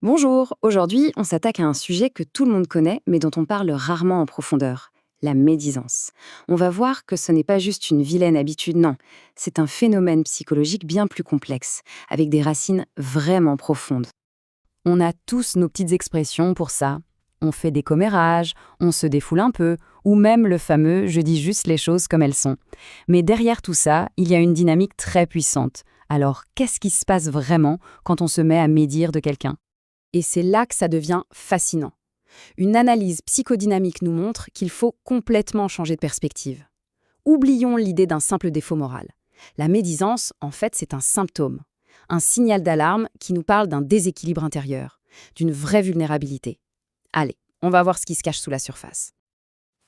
Bonjour, aujourd'hui on s'attaque à un sujet que tout le monde connaît mais dont on parle rarement en profondeur, la médisance. On va voir que ce n'est pas juste une vilaine habitude, non, c'est un phénomène psychologique bien plus complexe, avec des racines vraiment profondes. On a tous nos petites expressions pour ça. On fait des commérages, on se défoule un peu, ou même le fameux «je dis juste les choses comme elles sont». Mais derrière tout ça, il y a une dynamique très puissante. Alors, qu'est-ce qui se passe vraiment quand on se met à médire de quelqu'un? Et c'est là que ça devient fascinant. Une analyse psychodynamique nous montre qu'il faut complètement changer de perspective. Oublions l'idée d'un simple défaut moral. La médisance, en fait, c'est un symptôme, un signal d'alarme qui nous parle d'un déséquilibre intérieur, d'une vraie vulnérabilité. Allez, on va voir ce qui se cache sous la surface.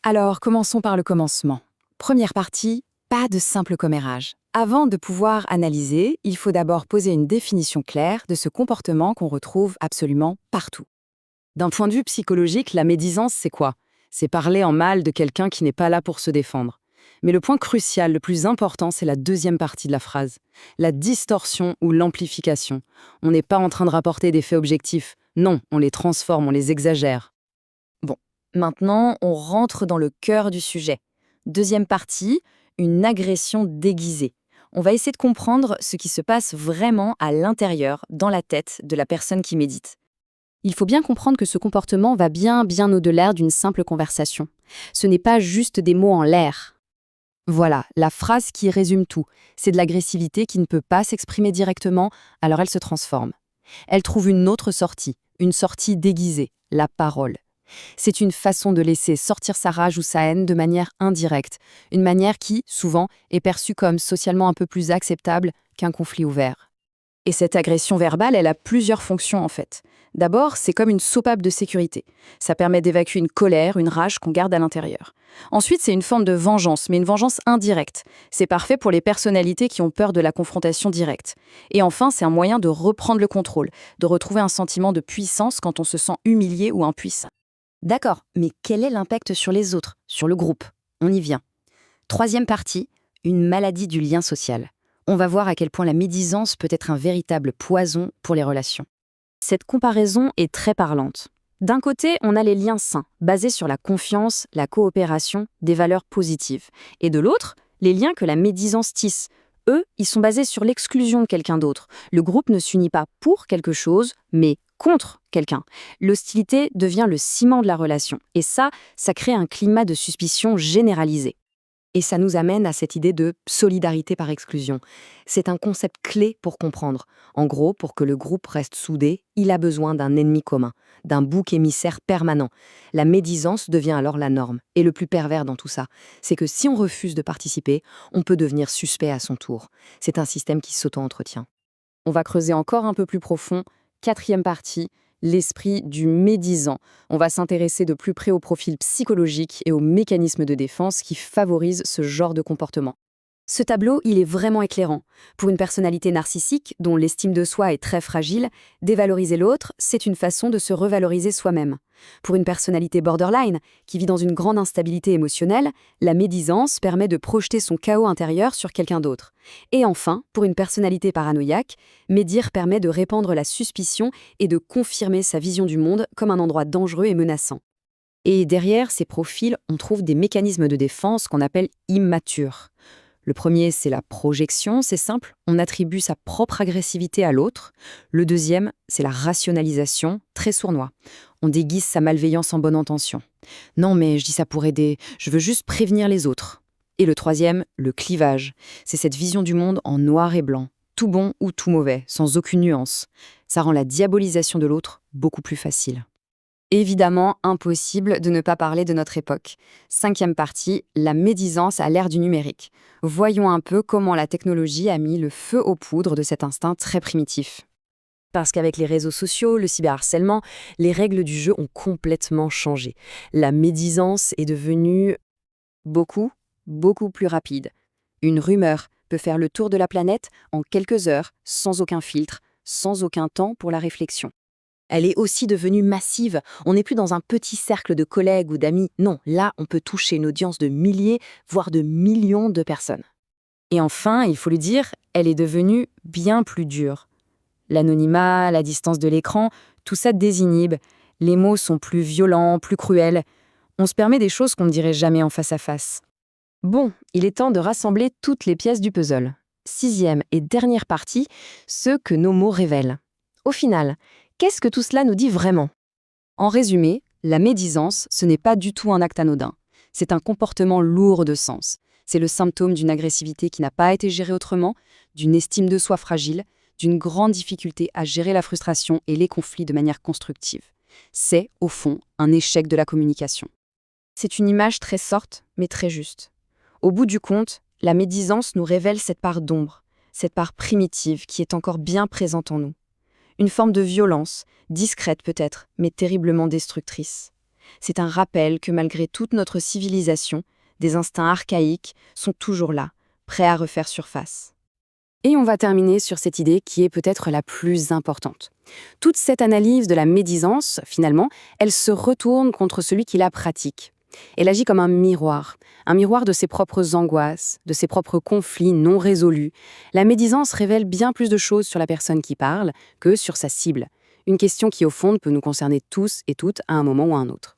Alors, commençons par le commencement. Première partie, pas de simple commérage. Avant de pouvoir analyser, il faut d'abord poser une définition claire de ce comportement qu'on retrouve absolument partout. D'un point de vue psychologique, la médisance, c'est quoi? C'est parler en mal de quelqu'un qui n'est pas là pour se défendre. Mais le point crucial, le plus important, c'est la deuxième partie de la phrase. La distorsion ou l'amplification. On n'est pas en train de rapporter des faits objectifs. Non, on les transforme, on les exagère. Bon, maintenant, on rentre dans le cœur du sujet. Deuxième partie, une agression déguisée. On va essayer de comprendre ce qui se passe vraiment à l'intérieur, dans la tête de la personne qui médite. Il faut bien comprendre que ce comportement va bien au-delà d'une simple conversation. Ce n'est pas juste des mots en l'air. Voilà, la phrase qui résume tout. C'est de l'agressivité qui ne peut pas s'exprimer directement, alors elle se transforme. Elle trouve une sortie déguisée, la parole. C'est une façon de laisser sortir sa rage ou sa haine de manière indirecte, une manière qui, souvent, est perçue comme socialement un peu plus acceptable qu'un conflit ouvert. Et cette agression verbale, elle a plusieurs fonctions en fait. D'abord, c'est comme une soupape de sécurité. Ça permet d'évacuer une colère, une rage qu'on garde à l'intérieur. Ensuite, c'est une forme de vengeance, mais une vengeance indirecte. C'est parfait pour les personnalités qui ont peur de la confrontation directe. Et enfin, c'est un moyen de reprendre le contrôle, de retrouver un sentiment de puissance quand on se sent humilié ou impuissant. D'accord, mais quel est l'impact sur les autres, sur le groupe? On y vient. Troisième partie, une maladie du lien social. On va voir à quel point la médisance peut être un véritable poison pour les relations. Cette comparaison est très parlante. D'un côté, on a les liens sains, basés sur la confiance, la coopération, des valeurs positives. Et de l'autre, les liens que la médisance tisse. Eux, ils sont basés sur l'exclusion de quelqu'un d'autre. Le groupe ne s'unit pas pour quelque chose, mais contre quelqu'un. L'hostilité devient le ciment de la relation. Et ça crée un climat de suspicion généralisé. Et ça nous amène à cette idée de solidarité par exclusion. C'est un concept clé pour comprendre. En gros, pour que le groupe reste soudé, il a besoin d'un ennemi commun, d'un bouc émissaire permanent. La médisance devient alors la norme. Et le plus pervers dans tout ça, c'est que si on refuse de participer, on peut devenir suspect à son tour. C'est un système qui s'auto-entretient. On va creuser encore un peu plus profond. Quatrième partie, l'esprit du médisant. On va s'intéresser de plus près au profil psychologique et aux mécanismes de défense qui favorisent ce genre de comportement. Ce tableau, il est vraiment éclairant. Pour une personnalité narcissique, dont l'estime de soi est très fragile, dévaloriser l'autre, c'est une façon de se revaloriser soi-même. Pour une personnalité borderline, qui vit dans une grande instabilité émotionnelle, la médisance permet de projeter son chaos intérieur sur quelqu'un d'autre. Et enfin, pour une personnalité paranoïaque, médire permet de répandre la suspicion et de confirmer sa vision du monde comme un endroit dangereux et menaçant. Et derrière ces profils, on trouve des mécanismes de défense qu'on appelle immatures. Le premier, c'est la projection, c'est simple, on attribue sa propre agressivité à l'autre. Le deuxième, c'est la rationalisation, très sournois. On déguise sa malveillance en bonne intention. Non, mais je dis ça pour aider, je veux juste prévenir les autres. Et le troisième, le clivage. C'est cette vision du monde en noir et blanc, tout bon ou tout mauvais, sans aucune nuance. Ça rend la diabolisation de l'autre beaucoup plus facile. Évidemment, impossible de ne pas parler de notre époque. Cinquième partie, la médisance à l'ère du numérique. Voyons un peu comment la technologie a mis le feu aux poudres de cet instinct très primitif. Parce qu'avec les réseaux sociaux, le cyberharcèlement, les règles du jeu ont complètement changé. La médisance est devenue beaucoup plus rapide. Une rumeur peut faire le tour de la planète en quelques heures, sans aucun filtre, sans aucun temps pour la réflexion. Elle est aussi devenue massive. On n'est plus dans un petit cercle de collègues ou d'amis. Non, là, on peut toucher une audience de milliers, voire de millions de personnes. Et enfin, il faut le dire, elle est devenue bien plus dure. L'anonymat, la distance de l'écran, Tout ça désinhibe, les mots sont plus violents, plus cruels. On se permet des choses qu'on ne dirait jamais en face à face. Bon, il est temps de rassembler toutes les pièces du puzzle. 6e et dernière partie, ce que nos mots révèlent. Au final, qu'est-ce que tout cela nous dit vraiment? En résumé, la médisance, ce n'est pas du tout un acte anodin. C'est un comportement lourd de sens. C'est le symptôme d'une agressivité qui n'a pas été gérée autrement, d'une estime de soi fragile, d'une grande difficulté à gérer la frustration et les conflits de manière constructive. C'est, au fond, un échec de la communication. C'est une image très sorte, mais très juste. Au bout du compte, la médisance nous révèle cette part d'ombre, cette part primitive qui est encore bien présente en nous. Une forme de violence, discrète peut-être, mais terriblement destructrice. C'est un rappel que malgré toute notre civilisation, des instincts archaïques sont toujours là, prêts à refaire surface. Et on va terminer sur cette idée qui est peut-être la plus importante. Toute cette analyse de la médisance, finalement, elle se retourne contre celui qui la pratique. Elle agit comme un miroir de ses propres angoisses, de ses propres conflits non résolus. La médisance révèle bien plus de choses sur la personne qui parle que sur sa cible. Une question qui, au fond, peut nous concerner tous et toutes à un moment ou à un autre.